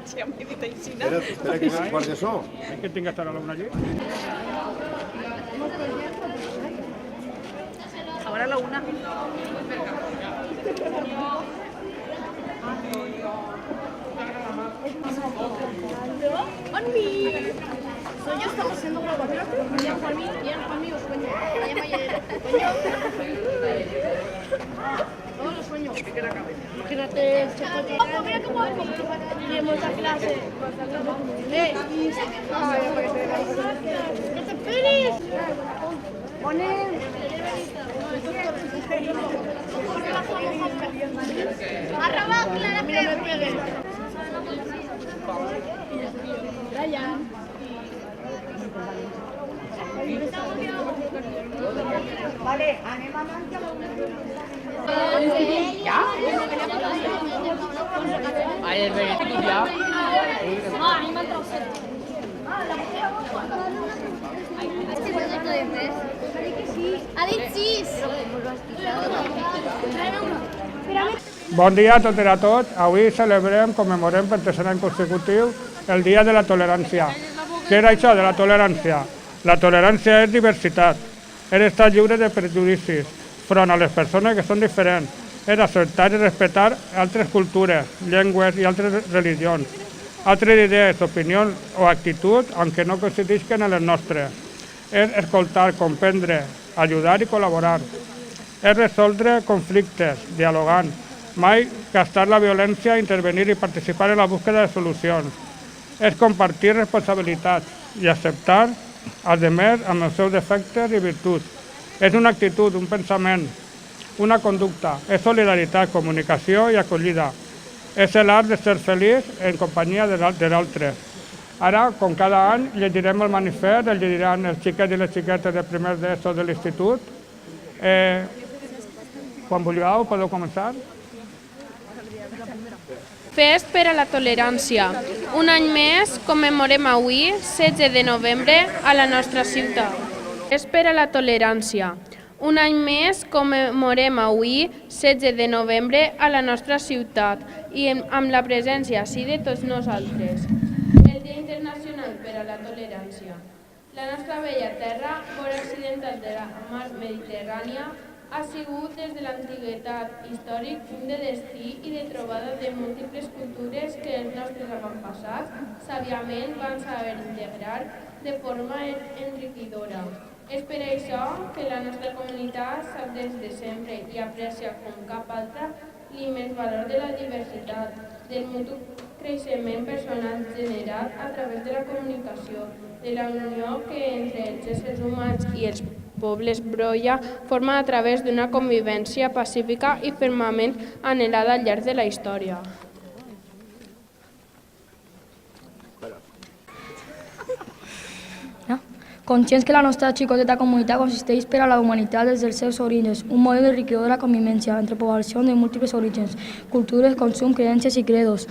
Si m'he dit així, no? Espera, que és quart de so. Que tinc que estar a l'una allí. Ahora la una. ¡Juanmi! Soy yo, estamos haciendo grabación. Bien, Juanmi, os sueño. Todos los sueños. Imagínate, ¡ojo, mira cómo iremos a clase! ¡No te esperes! ¡Arroba, Clara! ¡Mira, me pegué! Vale, anem a menjar. Ja? Ayer veréis ya. Ha dit 6. Bon dia a totes i a tots. Avui celebrem, commemorem per tercer any consecutiu el Dia de la Tolerància. Què era això de la tolerància? La tolerància és diversitat. És estar lliure de prejudicis front a les persones que són diferents. És acceptar i respectar altres cultures, llengües i altres religions, altres idees, opinions o actituds, aunque no coincidisquen en les nostres. És escoltar, comprendre, ajudar i col·laborar. És resoldre conflictes, dialogant, mai gastar la violència, intervenir i participar en la búsqueda de solucions. És compartir responsabilitats i acceptar els altres amb els seus defectes i virtuts. És una actitud, un pensament, una conducta. És solidaritat, comunicació i acollida. És l'art de ser feliç en companyia de l'altre. Ara, com cada any, llegirem el manifest, el llegiran els xiquets i les xiquetes de primer d'ESO de l'institut. Quan vulgueu, podeu començar. Fest per a la tolerància. Un any més commemorem avui, 16 de novembre, a la nostra ciutat. Fest per a la tolerància. Un any més commemorem avui, 16 de novembre, a la nostra ciutat i amb la presència així de tots nosaltres. El Dia Internacional per a la Tolerància. La nostra bella terra, vora occidental de la mar Mediterrània, ha sigut des de l'antiguitat històric punt de destí i de trobada de múltiples cultures que els nostres avantpassats sàviament van saber integrar de forma enriquidora. És per això que la nostra comunitat sap des de sempre i aprecia com cap altra l'immens valor de la diversitat, del mutu creixement personal generat a través de la comunicació, de la unió que entre els éssers humans i els pobles brolla forma a través d'una convivència pacífica i fermament anhelada al llarg de la història. Conscients que la nostra xicoteta comunitat consisteix per a la humanitat des dels seus orígens, un model enriquidor de convivència entre poblacions de múltiples orígens, cultures, consum, creences i credos,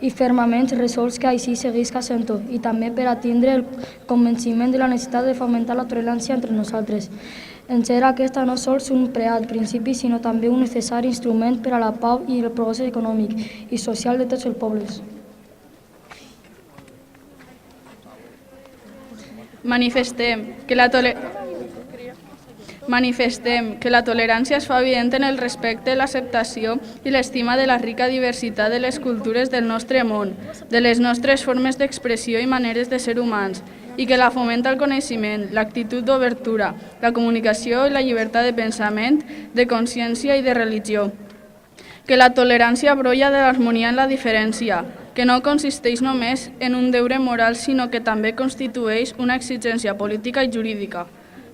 i fermament resolts que així seguisca sent-ho, i també per a tindre el convenciment de la necessitat de fomentar la tolerància entre nosaltres. En ser aquesta no sols un preat principi, sinó també un necessari instrument per a la pau i el progrés econòmic i social de tots els pobles. Manifestem que la tolerància es fa evident en el respecte, l'acceptació i l'estima de la rica diversitat de les cultures del nostre món, de les nostres formes d'expressió i maneres de ser humans, i que la fomenta el coneixement, l'actitud d'obertura, la comunicació i la llibertat de pensament, de consciència i de religió. Que la tolerància brolla de l'harmonia en la diferència, que no consisteix només en un deure moral, sinó que també constitueix una exigència política i jurídica.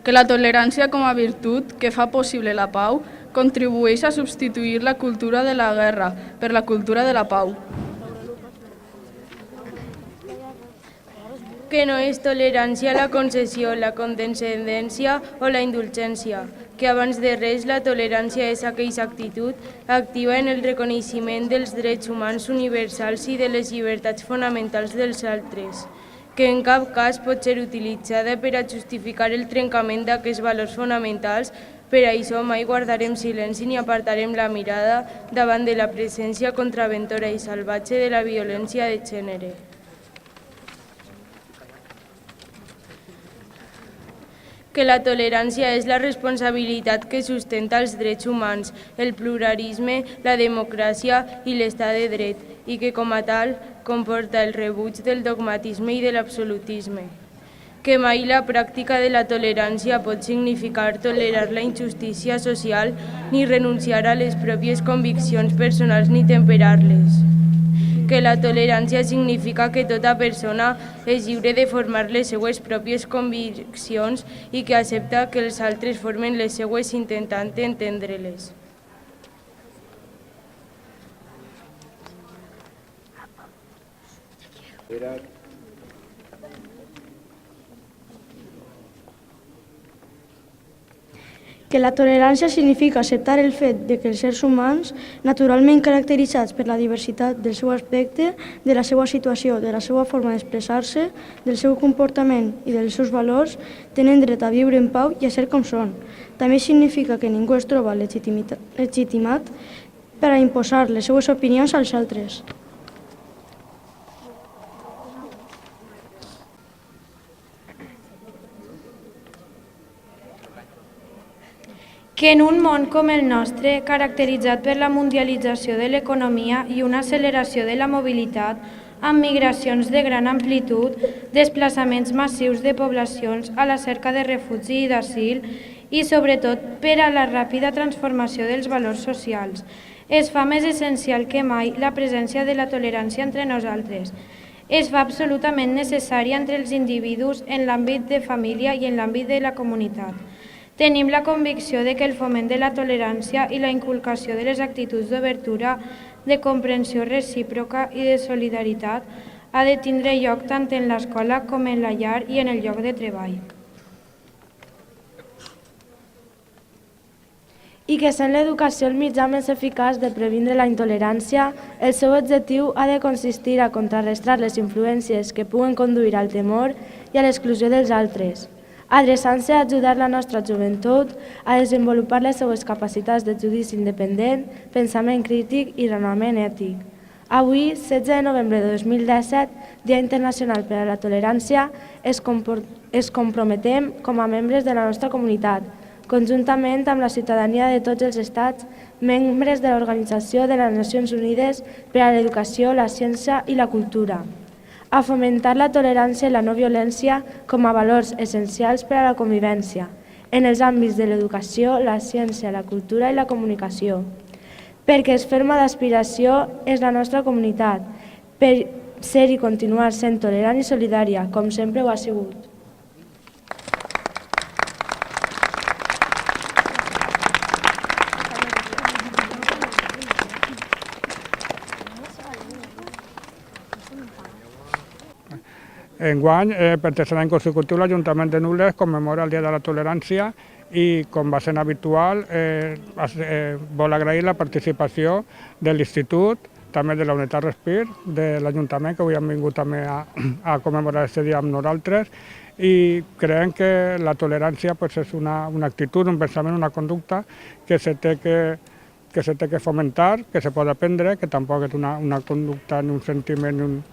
Que la tolerància com a virtut que fa possible la pau contribueix a substituir la cultura de la guerra per la cultura de la pau. Que no és tolerància la concessió, la condescendència o la indulgència, que abans de res la tolerància és aquella actitud activa en el reconeixement dels drets humans universals i de les llibertats fonamentals dels altres, que en cap cas pot ser utilitzada per a justificar el trencament d'aquests valors fonamentals Per això mai guardarem silenci ni apartarem la mirada davant de la presència contraventora i salvatge de la violència de gènere. Que la tolerància és la responsabilitat que sustenta els drets humans, el pluralisme, la democràcia i l'estat de dret, i que com a tal comporta el rebuig del dogmatisme i de l'absolutisme. Que mai la pràctica de la tolerància pot significar tolerar la injustícia social ni renunciar a les pròpies conviccions personals ni temperar-les. Que la tolerància significa que tota persona és lliure de formar les seues pròpies conviccions i que accepta que els altres formen les seues intentant entendre-les. Que la tolerància significa acceptar el fet de que els éssers humans, naturalment caracteritzats per la diversitat del seu aspecte, de la seva situació, de la seva forma d'expressar-se, del seu comportament i dels seus valors, tenen dret a viure en pau i a ser com són. També significa que ningú es troba legitimat per a imposar les seues opinions als altres. Que en un món com el nostre, caracteritzat per la mundialització de l'economia i una acceleració de la mobilitat, amb migracions de gran amplitud, desplaçaments massius de poblacions a la cerca de refugi i d'asil i, sobretot, per a la ràpida transformació dels valors socials, es fa més essencial que mai la presència de la tolerància entre nosaltres. Es fa absolutament necessària entre els individus en l'àmbit de família i en l'àmbit de la comunitat. Tenim la convicció de que el foment de la tolerància i la inculcació de les actituds d'obertura, de comprensió recíproca i de solidaritat ha de tindre lloc tant en l'escola com en la llar i en el lloc de treball. I que sent l'educació el mitjà més eficaç de previndre la intolerància, el seu objectiu ha de consistir a contrarrestar les influències que puguen conduir al temor i a l'exclusió dels altres, adreçant-se a ajudar la nostra joventut a desenvolupar les seues capacitats de judici independent, pensament crític i raonament ètic. Avui, 16 de novembre de 2017, Dia Internacional per a la Tolerància, es comprometem com a membres de la nostra comunitat, conjuntament amb la ciutadania de tots els estats, membres de l'Organització de les Nacions Unides per a l'Educació, la Ciència i la Cultura, a fomentar la tolerància i la no violència com a valors essencials per a la convivència, en els àmbits de l'educació, la ciència, la cultura i la comunicació, perquè es ferma d'aspiració és la nostra comunitat, per ser i continuar sent tolerant i solidària, com sempre ho ha sigut. Enguany, per tercer any consecutiu, l'Ajuntament de Nules commemora el Dia de la Tolerància i, com va sent habitual, vol agrair la participació de l'Institut, també de la Unitat Respir, de l'Ajuntament, que avui han vingut també a commemorar aquest dia amb nosaltres, i creiem que la tolerància és una actitud, un pensament, una conducta que se té que fomentar, que se pot aprendre, que tampoc és una conducta ni un sentiment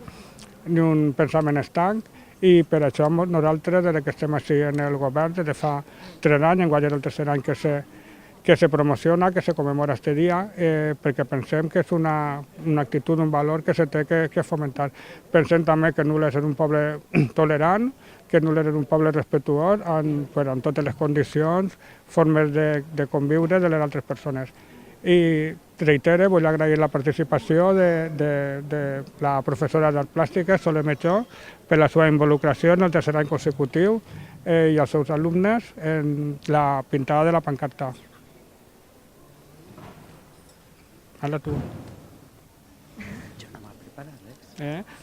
ni un pensament estanc, i per això nosaltres, des que estem així en el govern, des de fa 3 anys, enguany és el tercer any que se promociona, que se commemora aquest dia, perquè pensem que és una actitud, un valor que se té que fomentar. Pensem també que Nules és un poble tolerant, que Nules és un poble respectuós en totes les condicions, formes de conviure de les altres persones. I reitere, vull agrair la participació de la professora d'Art Plàstica, Soler Mechó, per la seva involucració en el tercer any consecutiu i els seus alumnes en la pintada de la pancarta. Hala tu.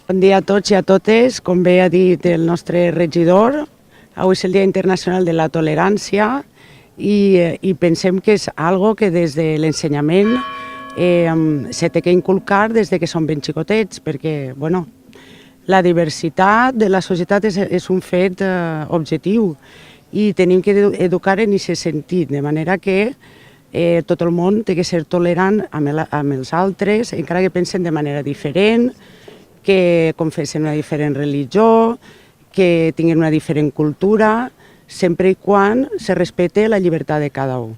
Bon dia a tots i a totes. Com bé ha dit el nostre regidor, avui és el Dia Internacional de la Tolerància i pensem que és algo que des de l'ensenyament se té que inculcar des de que som ben xicotets, perquè la diversitat de la societat és un fet objectiu i tenim que educar en aquest sentit, de manera que tot el món té que ser tolerant amb els altres, encara que pensen de manera diferent, que confessen una diferent religió, que tinguin una diferent cultura, sempre i quan se respecte la llibertat de cada un.